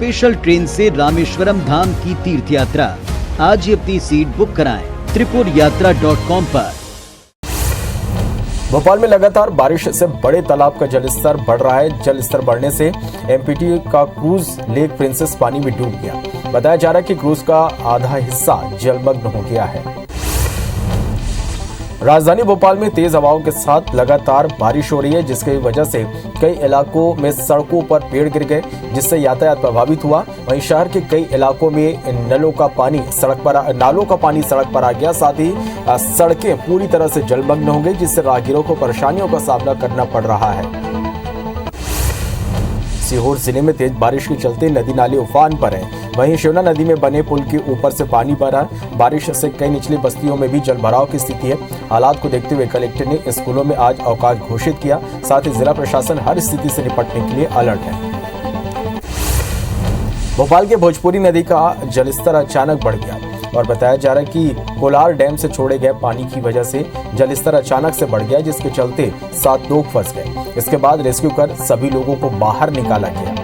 Special train से रामेश्वरम धाम की तीर्थ यात्रा। आज ही अपनी सीट बुक कराएं त्रिपुरयात्रा.com पर। भोपाल में लगातार बारिश से बड़े तालाब का जलस्तर बढ़ रहा है। जलस्तर बढ़ने से एमपीटी का क्रूज लेक प्रिंसेस पानी में डूब गया। बताया जा रहा है कि क्रूज का आधा हिस्सा जलमग्न हो गया है। राजधानी भोपाल में तेज हवाओं के साथ लगातार बारिश हो रही है, जिसकी वजह से कई इलाकों में सड़कों पर पेड़ गिर गए, जिससे यातायात प्रभावित हुआ। वहीं शहर के कई इलाकों में नालों का पानी सड़क पर आ गया। साथ ही सड़कें पूरी तरह से जलमग्न हो गई, जिससे राहगीरों को परेशानियों का सामना करना पड़ रहा है। सीहोर जिले में तेज बारिश के चलते नदी नाले उफान पर है। वहीं शिवना नदी में बने पुल के ऊपर से पानी भरा। बारिश से कई निचली बस्तियों में भी जलभराव की स्थिति है। हालात को देखते हुए कलेक्टर ने स्कूलों में आज अवकाश घोषित किया। साथ ही जिला प्रशासन हर स्थिति से निपटने के लिए अलर्ट है। भोपाल के भोजपुरी नदी का जलस्तर अचानक बढ़ गया और बताया जा रहा है कि कोलार डैम से छोड़े गए पानी की वजह से जलस्तर अचानक से बढ़ गया, जिसके चलते 7 लोग फंस गए। इसके बाद रेस्क्यू कर सभी लोगों को बाहर निकाला गया।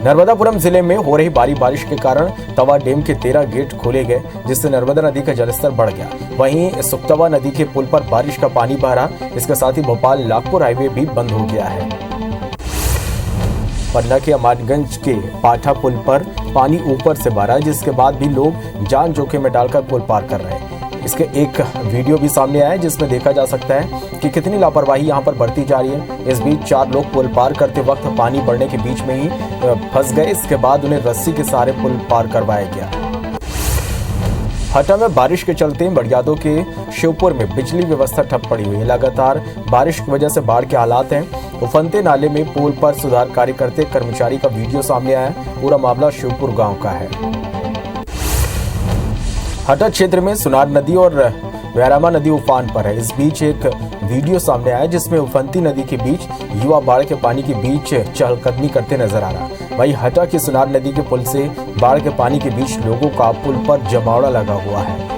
नर्मदापुरम जिले में हो रही भारी बारिश के कारण तवा डैम के 13 गेट खोले गए, जिससे नर्मदा नदी का जलस्तर बढ़ गया। वहीं सुक्तवा नदी के पुल पर बारिश का पानी बह रहा। इसके साथ ही भोपाल नागपुर हाईवे भी बंद हो गया है। पन्ना के अमानगंज के पाठा पुल पर पानी ऊपर से बह रहा है, जिसके बाद भी लोग जान जोखिम में डालकर पुल पार कर रहे हैं। इसके एक वीडियो भी सामने आया है, जिसमें देखा जा सकता है कि कितनी लापरवाही यहां पर बरती जा रही है। इस बीच 4 लोग पुल पार करते वक्त पानी बढ़ने के बीच में ही फंस गए। इसके बाद उन्हें रस्सी के सहारे पुल पार करवाया गया। हटा में बारिश के चलते बड़ियादों के शिवपुर में बिजली व्यवस्था ठप पड़ी हुई है। लगातार बारिश की वजह से बाढ़ के हालात हैं। उफनते नाले में पुल पर सुधार कार्य करते कर्मचारी का वीडियो सामने आया। पूरा मामला शिवपुर गांव का है। हटा क्षेत्र में सुनार नदी और वैरामा नदी उफान पर है। इस बीच एक वीडियो सामने आया, जिसमें उफनती नदी के बीच युवा बाढ़ के पानी के बीच चहलकदमी करते नजर आ रहा। वहीं हटा की सुनार नदी के पुल से बाढ़ के पानी के बीच लोगों का पुल पर जमावड़ा लगा हुआ है।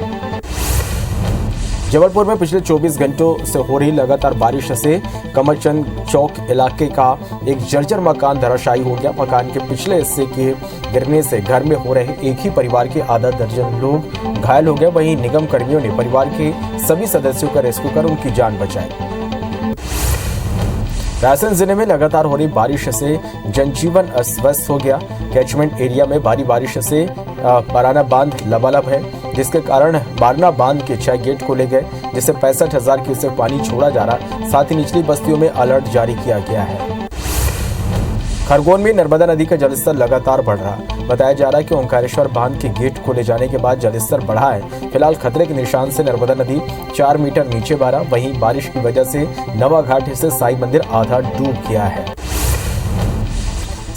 जबलपुर में पिछले 24 घंटों से हो रही लगातार बारिश से कमरचंद चौक इलाके का एक जर्जर मकान धराशायी हो गया। मकान के पिछले हिस्से के गिरने से घर में हो रहे एक ही परिवार के आधा दर्जन लोग घायल हो गए। वहीं निगम कर्मियों ने परिवार के सभी सदस्यों का रेस्क्यू कर उनकी जान बचाई। रायसेन जिले में लगातार हो रही बारिश से जनजीवन अस्त-व्यस्त हो गया। कैचमेंट एरिया में भारी बारिश से बाराना बांध लबालब है, जिसके कारण बारना बांध के 6 गेट खोले गए, जिससे 65,000 क्यूसेक पानी छोड़ा जा रहा। साथ ही निचली बस्तियों में अलर्ट जारी किया गया है। खरगोन में नर्मदा नदी का जलस्तर लगातार बढ़ रहा। बताया जा रहा है कि ओंकारेश्वर बांध के गेट खोले जाने के बाद जलस्तर बढ़ा है। फिलहाल खतरे के निशान से नर्मदा नदी 4 मीटर नीचे बह रहा। वहीं बारिश की वजह से नवा घाट से साई मंदिर आधा डूब गया है।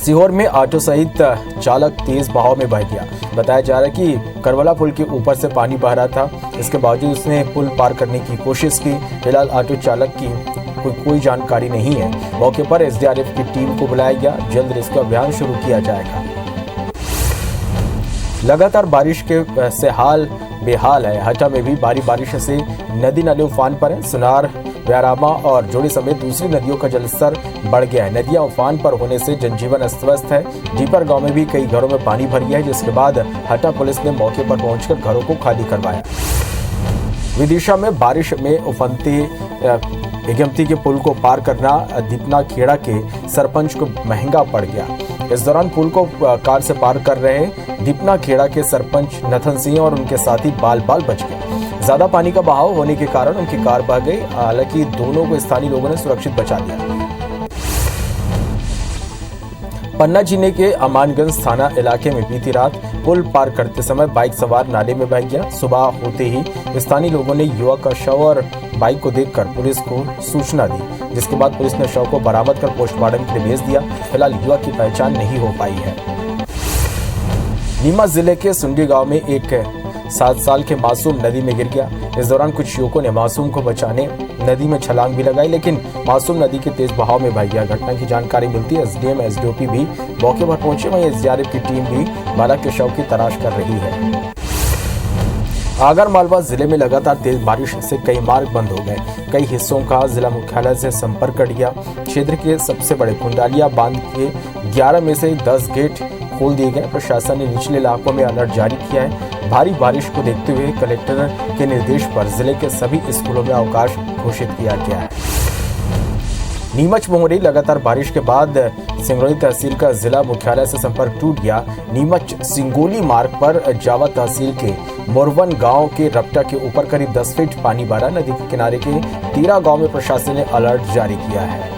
सीहोर में ऑटो सहित चालक तेज बहाव में बह गया। बताया जा रहा है कि करवला पुल के ऊपर से पानी बह रहा था। इसके बावजूद उसने पुल पार करने की कोशिश की। फिलहाल ऑटो चालक की कोई जानकारी नहीं है। मौके पर एसडीआरएफ की टीम को बुलाया गया। जल्द रेस्क्यू अभियान शुरू किया जाएगा। लगातार बारिश के से हाल बेहाल है। हटा में भी भारी बारिश से नदी नाले उफान पर है। सुनार, व्यारामा और जोड़ी समेत दूसरी नदियों का जलस्तर बढ़ गया है। नदियां उफान पर होने से जनजीवन अस्त-व्यस्त है। डीपर गांव में भी कई घरों में पानी भर गया है, जिसके बाद हटा पुलिस ने मौके पर पहुंचकर घरों को खाली करवाया। विदिशा में बारिश में उफनते विज्ञप्ति के पुल को पार करना दीपना खेड़ा के सरपंच को महंगा पड़ गया। इस दौरान पुल को कार से पार कर रहे दीपना खेड़ा के सरपंच नथन सिंह और उनके साथी बाल बच गए। ज्यादा पानी का बहाव होने के कारण उनकी कार बह गई। हालांकि दोनों को स्थानीय लोगों ने सुरक्षित बचा लिया। पन्ना जिले के अमानगंज थाना इलाके में बीती रात पुल पार करते समय बाइक सवार नाले में बह गया। सुबह होते ही स्थानीय लोगों ने युवक का शव और बाइक को देखकर पुलिस को सूचना दी, जिसके बाद पुलिस ने शव को बरामद कर पोस्टमार्टम के लिए भेज दिया। फिलहाल युवक की पहचान नहीं हो पाई है। नीमच जिले के सुंडी गांव में एक 7 साल के मासूम नदी में गिर गया। इस दौरान कुछ युवकों ने मासूम को बचाने नदी में छलांग भी लगाई, लेकिन मासूम नदी के तेज बहाव में बह गया। घटना की जानकारी मिलती है एसडीएम एसडीओपी भी मौके पर पहुंचे। वहीं एसडीआरएफ की टीम भी बालक के शव की तलाश कर रही है। आगरमालवा जिले में लगातार तेज बारिश से कई मार्ग बंद हो गए। कई हिस्सों का जिला मुख्यालय से संपर्क कट गया। क्षेत्र के सबसे बड़े कुंडालिया बांध के 11 में से 10 गेट खोल दिए गए। प्रशासन ने निचले इलाकों में अलर्ट जारी किया है। भारी बारिश को देखते हुए कलेक्टर के निर्देश पर जिले के सभी स्कूलों में अवकाश घोषित किया गया है। नीमच में हो रही लगातार बारिश के बाद सिंगरौली तहसील का जिला मुख्यालय से संपर्क टूट गया। नीमच सिंगोली मार्ग पर जावा तहसील के मोरवन गांव के रपटा के ऊपर करीब 10 फीट पानी भरा। नदी के किनारे के 13 गांव में प्रशासन ने अलर्ट जारी किया है।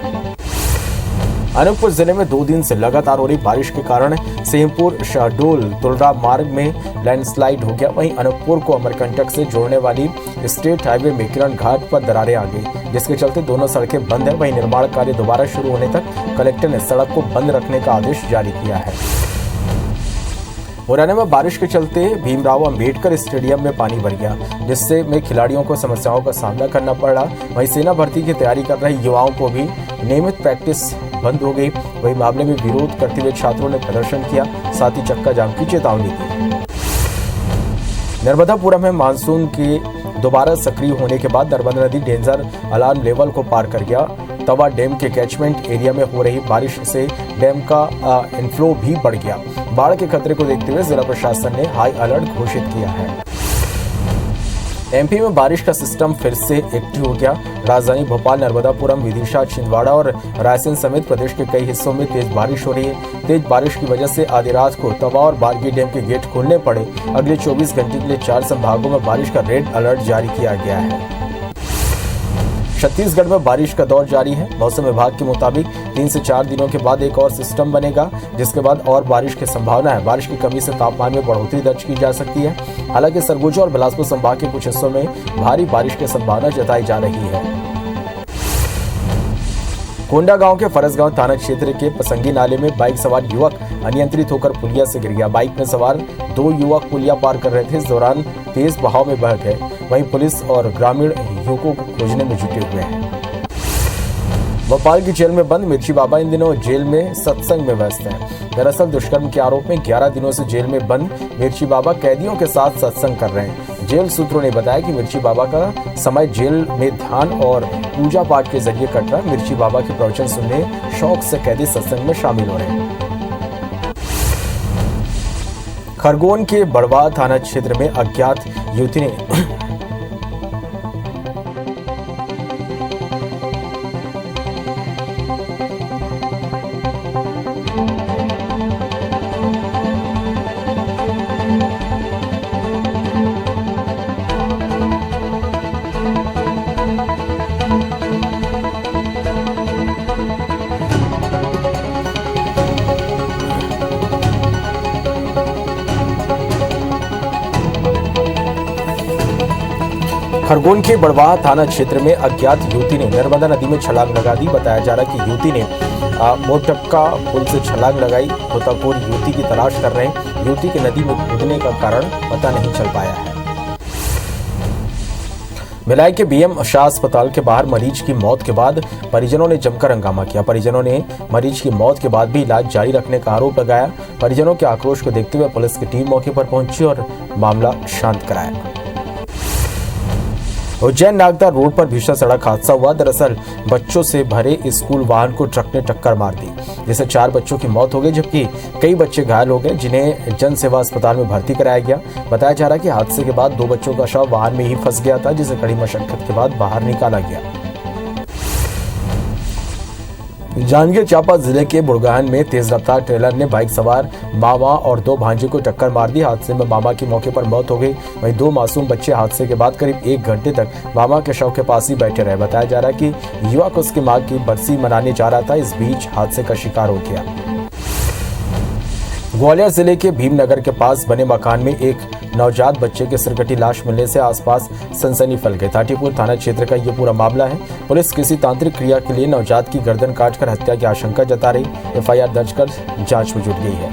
अनूपपुर जिले में 2 दिन से लगातार हो रही बारिश के कारण सेमपुर शहडोल तुलरा मार्ग में लैंडस्लाइड हो गया। वहीं अनूपपुर को अमरकंटक से जोड़ने वाली स्टेट हाईवे में किरण घाट पर दरारें आ गई, जिसके चलते दोनों सड़कें बंद है। वहीं निर्माण कार्य दोबारा शुरू होने तक कलेक्टर ने सड़क को बंद रखने का आदेश जारी किया है। मुरैना में बारिश के चलते भीमराव अंबेडकर स्टेडियम में पानी भर गया, जिससे में खिलाड़ियों को समस्याओं का सामना करना पड़ा। वहीं सेना भर्ती की तैयारी कर रहे युवाओं को भी नियमित प्रैक्टिस बंद हो गई। वही मामले में विरोध करते हुए छात्रों ने प्रदर्शन किया, साथ ही चक्का जाम की चेतावनी दी। नर्मदापुरम में मानसून के दोबारा सक्रिय होने के बाद नर्मदा नदी डेंजर अलार्म लेवल को पार कर गया। तवा डैम के कैचमेंट एरिया में हो रही बारिश से डैम का इनफ्लो भी बढ़ गया। बाढ़ के खतरे को देखते हुए जिला प्रशासन ने हाई अलर्ट घोषित किया है। एमपी में बारिश का सिस्टम फिर से एक्टिव हो गया। राजधानी भोपाल, नर्मदापुरम, विदिशा, छिंदवाड़ा और रायसेन समेत प्रदेश के कई हिस्सों में तेज बारिश हो रही है। तेज बारिश की वजह से आधी रात को तवा और बारगी डैम के गेट खोलने पड़े। अगले 24 घंटे के लिए 4 संभागों में बारिश का रेड अलर्ट जारी किया गया है। छत्तीसगढ़ में बारिश का दौर जारी है। मौसम विभाग के मुताबिक 3 से 4 दिनों के बाद एक और सिस्टम बनेगा, जिसके बाद और बारिश की संभावना है। बारिश की कमी से तापमान में बढ़ोतरी दर्ज की जा सकती है। हालांकि सरगुजा और बिलासपुर संभाग के कुछ हिस्सों में भारी बारिश की संभावना जताई जा रही है। कोंडा गांव के फरसगांव थाना क्षेत्र के पसंगी नाले में बाइक सवार युवक अनियंत्रित होकर पुलिया से गिर गया। बाइक में सवार 2 युवक पुलिया पार कर रहे थे। इस दौरान तेज बहाव में बह गए। वहीं पुलिस और ग्रामीण युवकों को खोजने में जुटे हुए हैं। भोपाल की जेल में बंद मिर्ची बाबा इन दिनों जेल में सत्संग में व्यस्त हैं। दरअसल दुष्कर्म के आरोप में 11 दिनों से जेल में बंद मिर्ची बाबा कैदियों के साथ सत्संग कर रहे हैं। जेल सूत्रों ने बताया कि मिर्ची बाबा का समय जेल में ध्यान और पूजा पाठ के जरिए कट रहा है। मिर्ची बाबा के प्रवचन सुनने शौक से कैदी सत्संग में शामिल हो रहे हैं। खरगोन के बड़वा थाना क्षेत्र में अज्ञात युवती ने खरगोन के बड़वाह थाना क्षेत्र में अज्ञात युवती ने नर्मदा नदी में छलांग लगा दी। बताया जा रहा है कि युवती ने मोटक्का पुल से छलांग लगाई। गोताखोर युवती की तलाश कर रहे हैं। युवती के नदी में कूदने का कारण पता नहीं चल पाया है। भिलाई के बीएम शाह अस्पताल के बाहर मरीज की मौत के बाद परिजनों ने जमकर हंगामा किया। परिजनों ने मरीज की मौत के बाद भी इलाज जारी रखने का आरोप लगाया। परिजनों के आक्रोश को देखते हुए पुलिस की टीम मौके पर पहुंची और मामला शांत कराया। उज्जैन नागदा रोड पर भीषण सड़क हादसा हुआ। दरअसल बच्चों से भरे स्कूल वाहन को ट्रक ने टक्कर मार दी, जिससे 4 बच्चों की मौत हो गई, जबकि कई बच्चे घायल हो गए, जिन्हें जन सेवा अस्पताल में भर्ती कराया गया। बताया जा रहा है कि हादसे के बाद 2 बच्चों का शव वाहन में ही फंस गया था, जिसे कड़ी मशक्कत के बाद बाहर निकाला गया। जांजगीर चांपा जिले के बुड़गाहन में तेज रफ्तार ट्रेलर ने बाइक सवार मामा और 2 भांजे को टक्कर मार दी। हादसे में मामा की मौके पर मौत हो गई। वहीं 2 मासूम बच्चे हादसे के बाद करीब 1 घंटे तक मामा के शव के पास ही बैठे रहे। बताया जा रहा है कि युवक उसकी मां की बरसी मनाने जा रहा था, इस बीच हादसे का शिकार हो गया। ग्वालियर जिले के भीमनगर के पास बने मकान में एक नवजात बच्चे के सिरकटी लाश मिलने से आसपास सनसनी फैल गई। थाटीपुर थाना क्षेत्र का ये पूरा मामला है। पुलिस किसी तांत्रिक क्रिया के लिए नवजात की गर्दन काटकर हत्या की आशंका जता रही। एफआईआर दर्ज कर जांच में जुट गई है।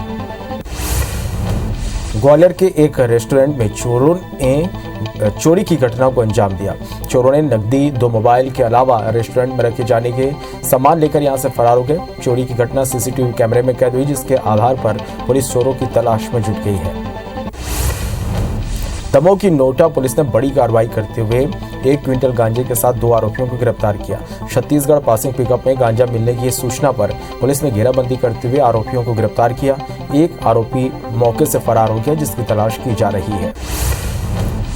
ग्वालियर के एक रेस्टोरेंट में चोरों ने चोरी की घटना को अंजाम दिया। चोरों ने नकदी, 2 मोबाइल के अलावा रेस्टोरेंट में रखे जाने के सामान लेकर यहां से फरार हो गए। चोरी की घटना सीसीटीवी कैमरे में कैद हुई, जिसके आधार पर पुलिस चोरों की तलाश में जुट गई है। दमोह की नोटा पुलिस ने बड़ी कार्रवाई करते हुए 1 क्विंटल गांजे के साथ 2 आरोपियों को गिरफ्तार किया। छत्तीसगढ़ पासिंग पिकअप में गांजा मिलने की सूचना पर पुलिस ने घेराबंदी करते हुए आरोपियों को गिरफ्तार किया। एक आरोपी मौके से फरार हो गया, जिसकी तलाश की जा रही है।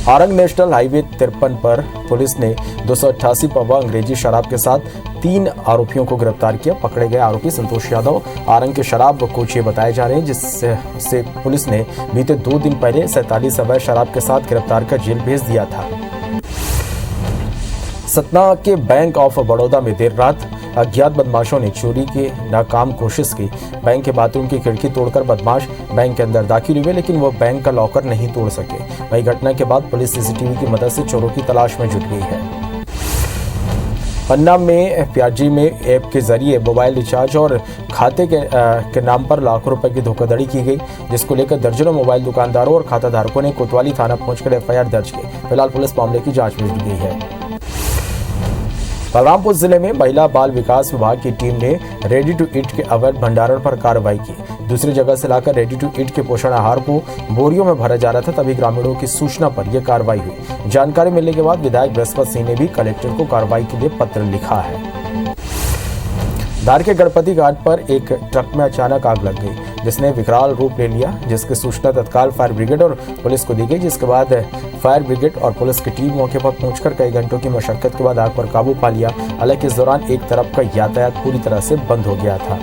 आरंग नेशनल हाईवे 53 पर पुलिस ने 288 पवा अंग्रेजी शराब के साथ 3 आरोपियों को गिरफ्तार किया। पकड़े गए आरोपी संतोष यादव आरंग के शराब कोचिए बताए जा रहे हैं, जिससे पुलिस ने बीते 2 दिन पहले 47 अवैध शराब के साथ गिरफ्तार कर जेल भेज दिया था। सतना के बैंक ऑफ बड़ौदा में देर रात अज्ञात बदमाशों ने चोरी की नाकाम कोशिश की। बैंक के बाथरूम की खिड़की तोड़कर बदमाश बैंक के अंदर दाखिल हुए, लेकिन वो बैंक का लॉकर नहीं तोड़ सके। वही घटना के बाद पुलिस सीसीटीवी की मदद से चोरों की तलाश में जुट गई है। पन्ना में प्याजी में ऐप के जरिए मोबाइल रिचार्ज और खाते के नाम पर लाखों रुपए की धोखाधड़ी की गई, जिसको लेकर दर्जनों मोबाइल दुकानदारों और खाता धारकों ने कोतवाली थाना पहुंचकर FIR दर्ज की। फिलहाल पुलिस मामले की जांच में जुट गई है। बलरामपुर जिले में महिला बाल विकास विभाग की टीम ने रेडी टू ईट के अवैध भंडारण पर कार्रवाई की। दूसरी जगह से लाकर रेडी टू ईट के पोषण आहार को बोरियों में भरा जा रहा था, तभी ग्रामीणों की सूचना पर यह कार्रवाई हुई। जानकारी मिलने के बाद विधायक बृहस्पति सिंह ने भी कलेक्टर को कार्रवाई के लिए पत्र लिखा है। धार के गणपति घाट पर एक ट्रक में अचानक आग लग गई, जिसने विकराल रूप ले लिया, जिसकी सूचना तत्काल फायर ब्रिगेड और पुलिस को दी गई, जिसके बाद फायर ब्रिगेड और पुलिस की टीम मौके पर पहुंचकर कई घंटों की मशक्कत के बाद आग पर काबू पा लिया। हालांकि इस दौरान एक तरफ का यातायात पूरी तरह से बंद हो गया था।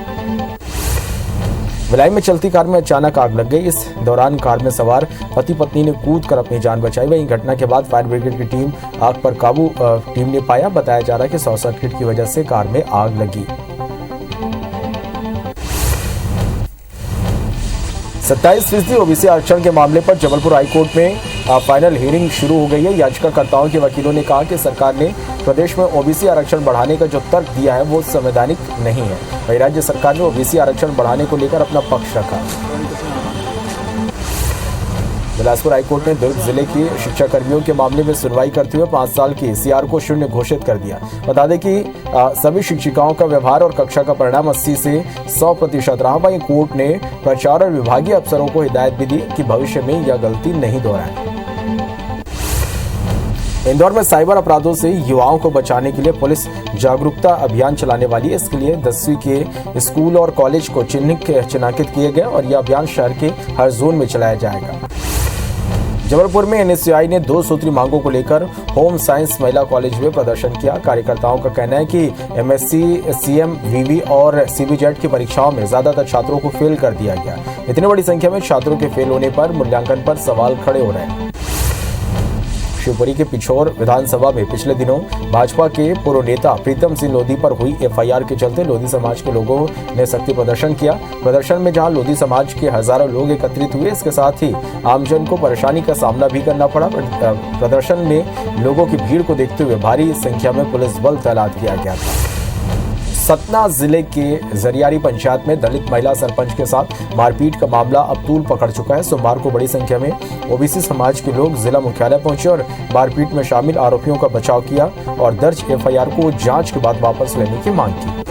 भिलाई में चलती कार में अचानक आग लग गई। इस दौरान कार में सवार पति पत्नी ने कूद कर अपनी जान बचाई। वहीं घटना के बाद फायर ब्रिगेड की टीम आग पर काबू टीम ने पाया। बताया जा रहा है कि शॉर्ट सर्किट की वजह से कार में आग लगी। 27% ओबीसी आरक्षण के मामले पर जबलपुर हाईकोर्ट में फाइनल हियरिंग शुरू हो गई है। याचिकाकर्ताओं के वकीलों ने कहा कि सरकार ने प्रदेश में ओबीसी आरक्षण बढ़ाने का जो तर्क दिया है वो संवैधानिक नहीं है। वहीं राज्य सरकार ने ओबीसी आरक्षण बढ़ाने को लेकर अपना पक्ष रखा। बिलासपुर हाईकोर्ट ने दुर्ग जिले के शिक्षा कर्मियों के मामले में सुनवाई करते हुए 5 साल की CR को शून्य घोषित कर दिया। बता दें कि सभी शिक्षिकाओं का व्यवहार और कक्षा का परिणाम 80 से 100% रहा। वहीं कोर्ट ने प्राचार्य और विभागीय अफसरों को हिदायत भी दी कि भविष्य में यह गलती नहीं दोहराएं। इंदौर में साइबर अपराधों से युवाओं को बचाने के लिए पुलिस जागरूकता अभियान चलाने वाली है। इसके लिए 10वीं के स्कूल और कॉलेज को चिन्हांकित किए गए और यह अभियान शहर के हर जोन में चलाया जाएगा। जबलपुर में NSCI ने 2 सूत्री मांगों को लेकर होम साइंस महिला कॉलेज में प्रदर्शन किया। कार्यकर्ताओं का कहना है कि MSc, CM, VV और CBJET की परीक्षाओं में ज्यादातर छात्रों को फेल कर दिया गया। इतनी बड़ी संख्या में छात्रों के फेल होने पर मूल्यांकन पर सवाल खड़े हो रहे हैं। शिवपुरी के पिछोर विधानसभा में पिछले दिनों भाजपा के पूर्व नेता प्रीतम सिंह लोधी पर हुई FIR के चलते लोधी समाज के लोगों ने शक्ति प्रदर्शन किया। प्रदर्शन में जहां लोधी समाज के हजारों लोग एकत्रित हुए, इसके साथ ही आमजन को परेशानी का सामना भी करना पड़ा। प्रदर्शन में लोगों की भीड़ को देखते हुए भारी संख्या में पुलिस बल तैनात किया गया था। सतना जिले के जरियारी पंचायत में दलित महिला सरपंच के साथ मारपीट का मामला अब तूल पकड़ चुका है। सोमवार को बड़ी संख्या में ओबीसी समाज के लोग जिला मुख्यालय पहुंचे और मारपीट में शामिल आरोपियों का बचाव किया और दर्ज FIR को जांच के बाद वापस लेने की मांग की।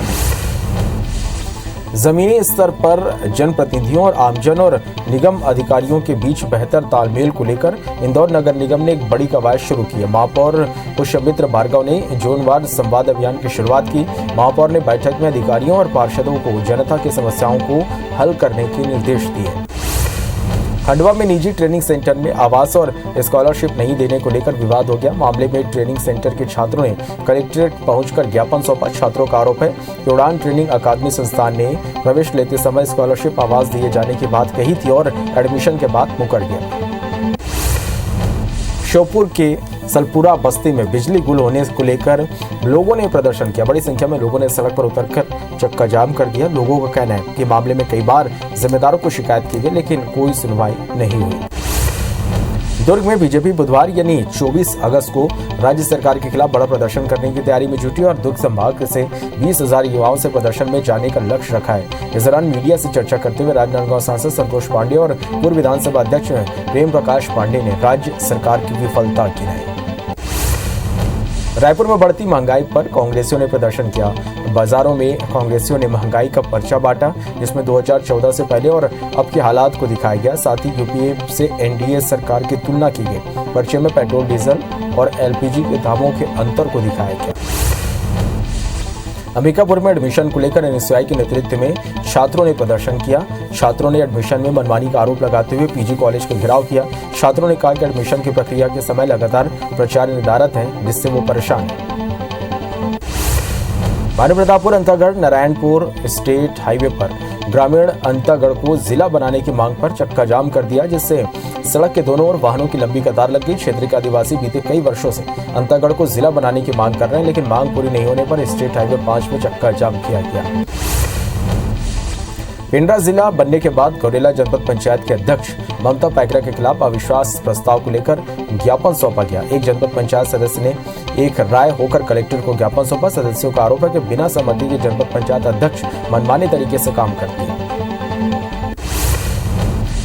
जमीनी स्तर पर जनप्रतिनिधियों और आमजन और निगम अधिकारियों के बीच बेहतर तालमेल को लेकर इंदौर नगर निगम ने एक बड़ी कवायद शुरू की है। महापौर पुष्यमित्र भार्गव ने जोनवार संवाद अभियान की शुरुआत की। महापौर ने बैठक में अधिकारियों और पार्षदों को जनता की समस्याओं को हल करने के निर्देश दिए। खंडवा में निजी ट्रेनिंग सेंटर में आवास और स्कॉलरशिप नहीं देने को लेकर विवाद हो गया। मामले में ट्रेनिंग सेंटर के छात्रों ने कलेक्ट्रेट पहुंचकर ज्ञापन सौंपा। छात्रों का आरोप है कि उड़ान ट्रेनिंग अकादमी संस्थान ने प्रवेश लेते समय स्कॉलरशिप आवास दिए जाने की बात कही थी और एडमिशन के बाद मुकर गया। श्योपुर के सलपुरा बस्ती में बिजली गुल होने को लेकर लोगों ने प्रदर्शन किया। बड़ी संख्या में लोगों ने सड़क पर उतरकर चक्का जाम कर दिया। लोगों का कहना है कि मामले में कई बार जिम्मेदारों को शिकायत की गई, लेकिन कोई सुनवाई नहीं हुई। दुर्ग में बीजेपी बुधवार यानी 24 अगस्त को राज्य सरकार के खिलाफ बड़ा प्रदर्शन करने की तैयारी में जुटी और दुर्ग संभाग से 20,000 युवाओं से प्रदर्शन में जाने का लक्ष्य रखा है। इस दौरान मीडिया से चर्चा करते हुए राजनांदगांव सांसद संतोष पांडे और पूर्व विधानसभा अध्यक्ष प्रेम प्रकाश पांडे ने राज्य सरकार की विफलता गिनाई। रायपुर में बढ़ती महंगाई पर कांग्रेसियों ने प्रदर्शन किया। बाजारों में कांग्रेसियों ने महंगाई का पर्चा बांटा, जिसमें 2014 से पहले और अब के हालात को दिखाया गया। साथ ही यूपीए से एनडीए सरकार की तुलना की गई। पर्चे में पेट्रोल, डीजल और एलपीजी के दामों के अंतर को दिखाया गया। अंबिकापुर में एडमिशन को लेकर एनएसयूआई के नेतृत्व में छात्रों ने प्रदर्शन किया। छात्रों ने एडमिशन में मनमानी का आरोप लगाते हुए पीजी कॉलेज का घेराव किया। छात्रों ने कहा कि एडमिशन की प्रक्रिया के समय लगातार प्रचार निर्धारित है, जिससे वो परेशान है। भानुप्रतापपुर अंतागढ़ नारायणपुर स्टेट हाईवे पर ग्रामीण अंतागढ़ को जिला बनाने की मांग पर चक्का जाम कर दिया, जिससे सड़क के दोनों ओर वाहनों की लंबी कतार लग गई। क्षेत्र के आदिवासी बीते कई वर्षों से अंतागढ़ को जिला बनाने की मांग कर रहे हैं, लेकिन मांग पूरी नहीं होने पर स्टेट हाईवे 5 में चक्का जाम किया गया। पिंडरा जिला बनने के बाद गौरेला जनपद पंचायत के अध्यक्ष ममता पैकरा के खिलाफ अविश्वास प्रस्ताव को लेकर ज्ञापन सौंपा गया। एक जनपद पंचायत सदस्य ने एक राय होकर कलेक्टर को ज्ञापन सौंपा। सदस्यों का आरोप है कि बिना सहमति के जनपद पंचायत अध्यक्ष मनमाने तरीके से काम करती है।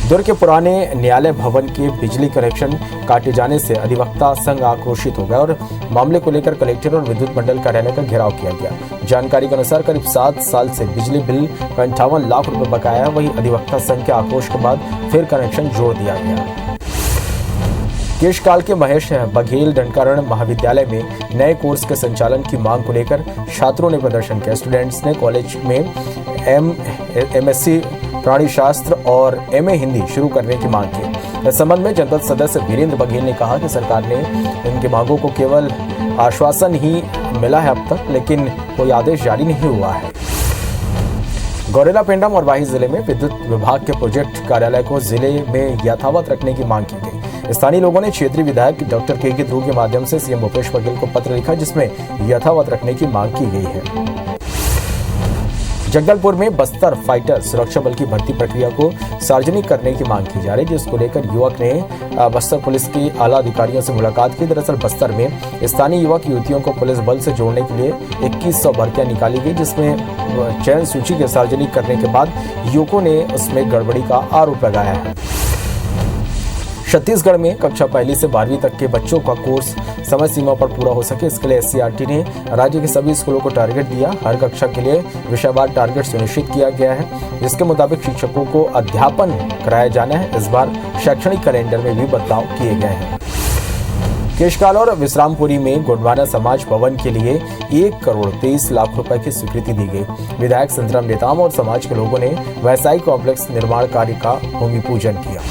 दुर्ग के पुराने न्यायालय भवन के बिजली कनेक्शन काटे जाने से अधिवक्ता संघ आक्रोशित हो गया और मामले को लेकर कलेक्टर और विद्युत मंडल कार्यालय का घेराव किया गया। जानकारी के अनुसार करीब 7 साल से बिजली बिल 58 लाख रुपए बकाया है। वहीं अधिवक्ता संघ के आक्रोश के बाद फिर कनेक्शन जोड़ दिया गया। केशकाल के महेश बघेल दंडकारण महाविद्यालय में नए कोर्स के संचालन की मांग को लेकर छात्रों ने प्रदर्शन किया। स्टूडेंट्स ने कॉलेज में एमएससी प्राणी शास्त्र और एमए हिंदी शुरू करने की मांग की। इस संबंध में जनपद सदस्य वीरेंद्र बघेल ने कहा कि सरकार ने इनकी मांगों को केवल आश्वासन ही मिला है अब तक, लेकिन कोई आदेश जारी नहीं हुआ है। गौरेला पेंड्रा मरवाही जिले में विद्युत विभाग के प्रोजेक्ट कार्यालय को जिले में यथावत रखने की मांग की गई। स्थानीय लोगों ने क्षेत्रीय विधायक डॉक्टर के ध्रुव के माध्यम से सीएम भूपेश बघेल को पत्र लिखा, जिसमें यथावत रखने की मांग की गई है। जगदलपुर में बस्तर फाइटर सुरक्षा बल की भर्ती प्रक्रिया को सार्वजनिक करने की मांग की जा रही है, जिसको लेकर युवक ने बस्तर पुलिस के आला अधिकारियों से मुलाकात की। दरअसल बस्तर में स्थानीय युवक युवतियों को पुलिस बल से जोड़ने के लिए 2100 भर्तियां निकाली गई, जिसमें चयन सूची के सार्वजनिक करने के बाद युवकों ने उसमें गड़बड़ी का आरोप लगाया है। छत्तीसगढ़ में कक्षा 1 से 12वीं तक के बच्चों का कोर्स समय सीमा पर पूरा हो सके, इसके लिए एससीईआरटी ने राज्य के सभी स्कूलों को टारगेट दिया। हर कक्षा के लिए विषयवार टारगेट सुनिश्चित किया गया है, जिसके मुताबिक शिक्षकों को अध्यापन कराया जाना है। इस बार शैक्षणिक कैलेंडर में भी बदलाव किए गए हैं। केशकाल और विश्रामपुरी में गोंडवाना समाज भवन के लिए 1,23 लाख रुपए की स्वीकृति दी गई। विधायक संतराम नेताम और समाज के लोगों ने व्यवसायिक कॉम्प्लेक्स निर्माण कार्य का भूमि पूजन किया।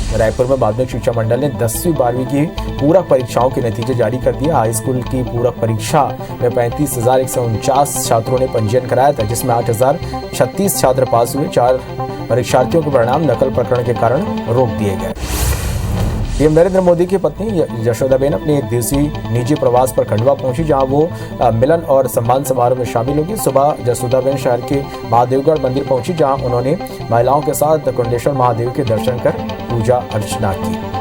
रायपुर में माध्यमिक शिक्षा मंडल ने 10वीं 12वीं की पूरक परीक्षाओं के नतीजे जारी कर दिया। हाई स्कूल की पूरक परीक्षा में 35,149 छात्रों ने पंजीयन कराया था, जिसमें 8,036 छात्र पास हुए। 4 परीक्षार्थियों के परिणाम नकल प्रकरण के कारण रोक दिए गए। पीएम नरेंद्र मोदी की पत्नी यशोदाबेन अपने 1 दिवसीय निजी प्रवास पर खंडवा पहुंची, जहां वो मिलन और सम्मान समारोह में शामिल होगी। सुबह यशोदाबेन शहर के महादेवगढ़ मंदिर पहुंची, जहां उन्होंने महिलाओं के साथ कुंडेश्वर महादेव के दर्शन कर पूजा अर्चना की।